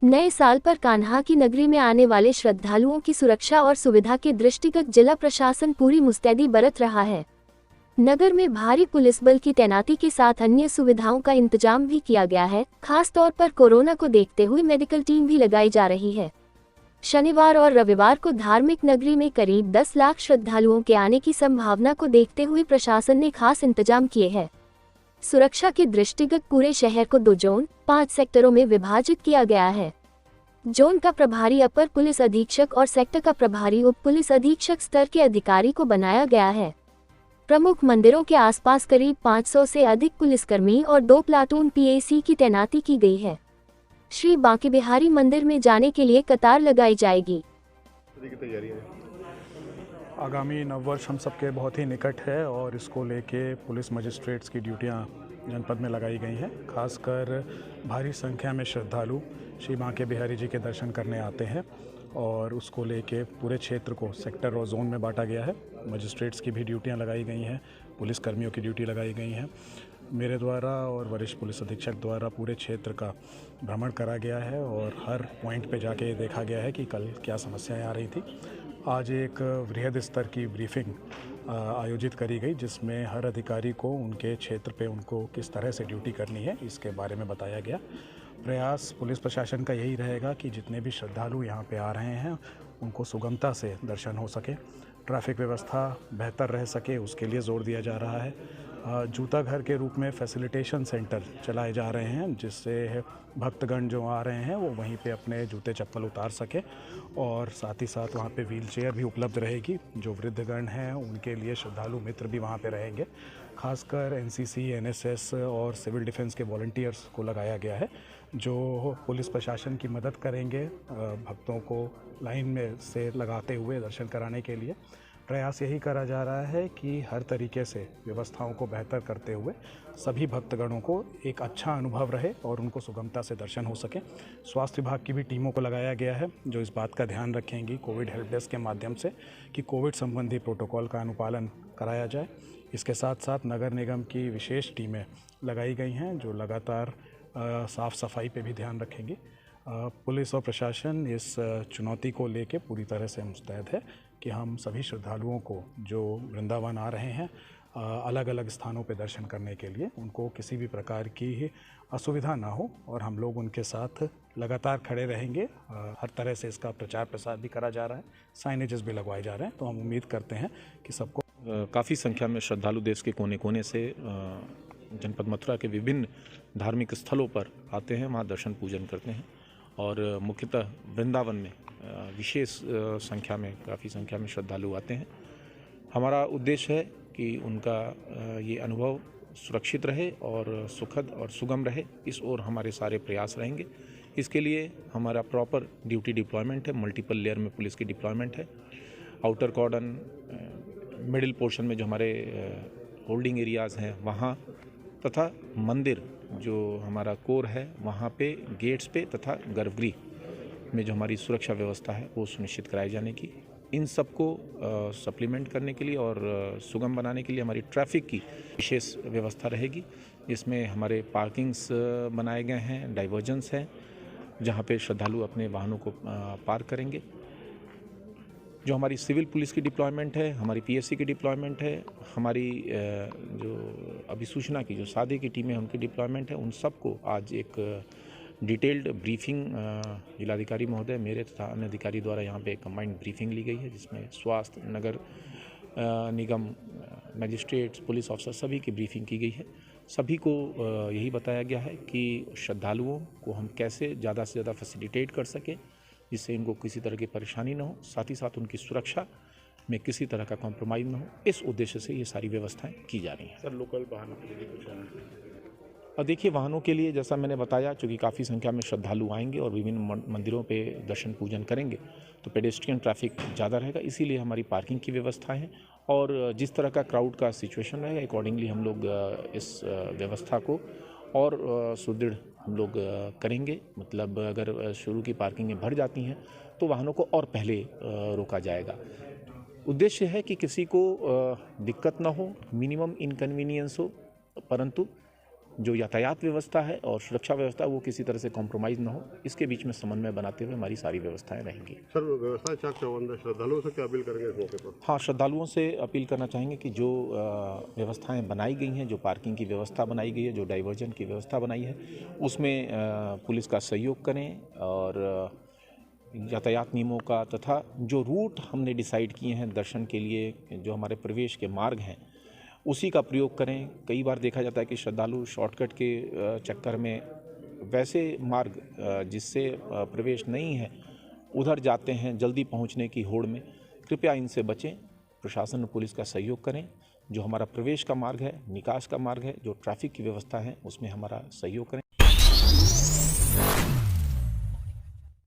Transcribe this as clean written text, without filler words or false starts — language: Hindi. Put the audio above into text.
नए साल पर कान्हा की नगरी में आने वाले श्रद्धालुओं की सुरक्षा और सुविधा के दृष्टिगत जिला प्रशासन पूरी मुस्तैदी बरत रहा है। नगर में भारी पुलिस बल की तैनाती के साथ अन्य सुविधाओं का इंतजाम भी किया गया है। खास तौर पर कोरोना को देखते हुए मेडिकल टीम भी लगाई जा रही है। शनिवार और रविवार को धार्मिक नगरी में करीब 10 लाख श्रद्धालुओं के आने की संभावना को देखते हुए प्रशासन ने खास इंतजाम किए हैं। सुरक्षा के दृष्टिगत पूरे शहर को 2 जोन 5 सेक्टरों में विभाजित किया गया है। जोन का प्रभारी अपर पुलिस अधीक्षक और सेक्टर का प्रभारी उप पुलिस अधीक्षक स्तर के अधिकारी को बनाया गया है। प्रमुख मंदिरों के आसपास करीब 500 से अधिक पुलिसकर्मी और 2 प्लाटून पीएसी की तैनाती की गई है। श्री बांके बिहारी मंदिर में जाने के लिए कतार लगाई जाएगी। आगामी नववर्ष हम सबके बहुत ही निकट है और इसको लेके पुलिस मजिस्ट्रेट्स की ड्यूटियां जनपद में लगाई गई हैं। खासकर भारी संख्या में श्रद्धालु श्री बांके बिहारी जी के दर्शन करने आते हैं और उसको लेके पूरे क्षेत्र को सेक्टर और जोन में बांटा गया है। मजिस्ट्रेट्स की भी ड्यूटियां लगाई गई हैं, पुलिस कर्मियों की ड्यूटी लगाई गई हैं। मेरे द्वारा और वरिष्ठ पुलिस अधीक्षक द्वारा पूरे क्षेत्र का भ्रमण करा गया है और हर पॉइंट पे जाके देखा गया है कि कल क्या समस्याएं आ रही थी। आज एक वृहद स्तर की ब्रीफिंग आयोजित करी गई जिसमें हर अधिकारी को उनके क्षेत्र पे उनको किस तरह से ड्यूटी करनी है इसके बारे में बताया गया। प्रयास पुलिस प्रशासन का यही रहेगा कि जितने भी श्रद्धालु यहाँ पे आ रहे हैं उनको सुगमता से दर्शन हो सके, ट्रैफिक व्यवस्था बेहतर रह सके, उसके लिए जोर दिया जा रहा है। जूता घर के रूप में फैसिलिटेशन सेंटर चलाए जा रहे हैं जिससे भक्तगण जो आ रहे हैं वो वहीं पे अपने जूते चप्पल उतार सके और साथ ही साथ वहाँ पे व्हील चेयर भी उपलब्ध रहेगी। जो वृद्धगण हैं उनके लिए श्रद्धालु मित्र भी वहाँ पे रहेंगे। खासकर एनसीसी, एनएसएस और सिविल डिफेंस के वॉलंटियर्स को लगाया गया है जो पुलिस प्रशासन की मदद करेंगे भक्तों को लाइन में से लगाते हुए दर्शन कराने के लिए। प्रयास यही करा जा रहा है कि हर तरीके से व्यवस्थाओं को बेहतर करते हुए सभी भक्तगणों को एक अच्छा अनुभव रहे और उनको सुगमता से दर्शन हो सके। स्वास्थ्य विभाग की भी टीमों को लगाया गया है जो इस बात का ध्यान रखेंगी कोविड हेल्प डेस्क के माध्यम से कि कोविड संबंधी प्रोटोकॉल का अनुपालन कराया जाए। इसके साथ साथ नगर निगम की विशेष टीमें लगाई गई हैं जो लगातार साफ़ सफाई पे भी ध्यान रखेंगी। पुलिस और प्रशासन इस चुनौती को लेके पूरी तरह से मुस्तैद है कि हम सभी श्रद्धालुओं को जो वृंदावन आ रहे हैं अलग अलग स्थानों पे दर्शन करने के लिए उनको किसी भी प्रकार की असुविधा ना हो और हम लोग उनके साथ लगातार खड़े रहेंगे। हर तरह से इसका प्रचार प्रसार भी करा जा रहा है, साइनेजेस भी लगवाए जा रहे हैं। तो हम उम्मीद करते हैं कि सबको काफ़ी संख्या में श्रद्धालु देश के कोने कोने से जनपद मथुरा के विभिन्न धार्मिक स्थलों पर आते हैं, वहाँ दर्शन पूजन करते हैं और मुख्यतः वृंदावन में विशेष संख्या में काफ़ी संख्या में श्रद्धालु आते हैं। हमारा उद्देश्य है कि उनका ये अनुभव सुरक्षित रहे और सुखद और सुगम रहे, इस ओर हमारे सारे प्रयास रहेंगे। इसके लिए हमारा प्रॉपर ड्यूटी डिप्लॉयमेंट है, मल्टीपल लेयर में पुलिस की डिप्लॉयमेंट है। आउटर कॉर्डन, मिडिल पोर्शन में जो हमारे होल्डिंग एरियाज़ हैं वहाँ तथा मंदिर जो हमारा कोर है वहाँ पे गेट्स पे तथा गर्भगृह में जो हमारी सुरक्षा व्यवस्था है वो सुनिश्चित कराए जाने की, इन सबको सप्लीमेंट करने के लिए और सुगम बनाने के लिए हमारी ट्रैफिक की विशेष व्यवस्था रहेगी। इसमें हमारे पार्किंग्स बनाए गए हैं, डाइवर्जन्स हैं जहाँ पे श्रद्धालु अपने वाहनों को पार्क करेंगे। जो हमारी सिविल पुलिस की डिप्लॉयमेंट है, हमारी पीएससी की डिप्लॉयमेंट है, हमारी जो अभिसूचना की जो सादे की टीमें हैं उनकी डिप्लॉयमेंट है, उन सबको आज एक डिटेल्ड ब्रीफिंग जिलाधिकारी महोदय, मेरे तथा अन्य अधिकारी द्वारा यहाँ पे एक कंबाइंड ब्रीफिंग ली गई है जिसमें स्वास्थ्य, नगर निगम, मजिस्ट्रेट्स, पुलिस ऑफिसर सभी की ब्रीफिंग की गई है। सभी को यही बताया गया है कि श्रद्धालुओं को हम कैसे ज़्यादा से ज़्यादा फैसिलिटेट कर सकें जिससे इनको किसी तरह की परेशानी न हो, साथ ही साथ उनकी सुरक्षा में किसी तरह का कॉम्प्रोमाइज़ न हो। इस उद्देश्य से ये सारी व्यवस्थाएं की जा रही हैं। सर, लोकल वाहनों के लिए कुछ और देखिए, वाहनों के लिए जैसा मैंने बताया, चूँकि काफ़ी संख्या में श्रद्धालु आएंगे और विभिन्न मंदिरों पे दर्शन पूजन करेंगे तो पेडेस्ट्रियन ट्रैफिक ज़्यादा रहेगा, इसीलिए हमारी पार्किंग की व्यवस्था है और जिस तरह का क्राउड का सिचुएशन रहेगा अकॉर्डिंगली हम लोग इस व्यवस्था को और सुदृढ़ हम लोग करेंगे। मतलब अगर शुरू की पार्किंगें भर जाती हैं तो वाहनों को और पहले रोका जाएगा। उद्देश्य है कि किसी को दिक्कत ना हो, मिनिमम इनकन्वीनियंस हो, परंतु जो यातायात व्यवस्था है और सुरक्षा व्यवस्था वो किसी तरह से कॉम्प्रोमाइज़ ना हो, इसके बीच में समन्वय बनाते हुए हमारी सारी व्यवस्थाएं रहेंगी। सर, व्यवस्था चाक चौबंद, श्रद्धालुओं से क्या अपील करेंगे इस मौके पर? हाँ, श्रद्धालुओं से अपील करना चाहेंगे कि जो व्यवस्थाएं बनाई गई हैं, जो पार्किंग की व्यवस्था बनाई गई है, जो डाइवर्जन की व्यवस्था बनाई है, उसमें पुलिस का सहयोग करें और यातायात नियमों का तथा जो रूट हमने डिसाइड किए हैं दर्शन के लिए, जो हमारे प्रवेश के मार्ग हैं, उसी का प्रयोग करें। कई बार देखा जाता है कि श्रद्धालु शॉर्टकट के चक्कर में वैसे मार्ग जिससे प्रवेश नहीं है उधर जाते हैं जल्दी पहुंचने की होड़ में। कृपया इनसे बचें, प्रशासन और पुलिस का सहयोग करें। जो हमारा प्रवेश का मार्ग है, निकास का मार्ग है, जो ट्रैफिक की व्यवस्था है, उसमें हमारा सहयोग करें।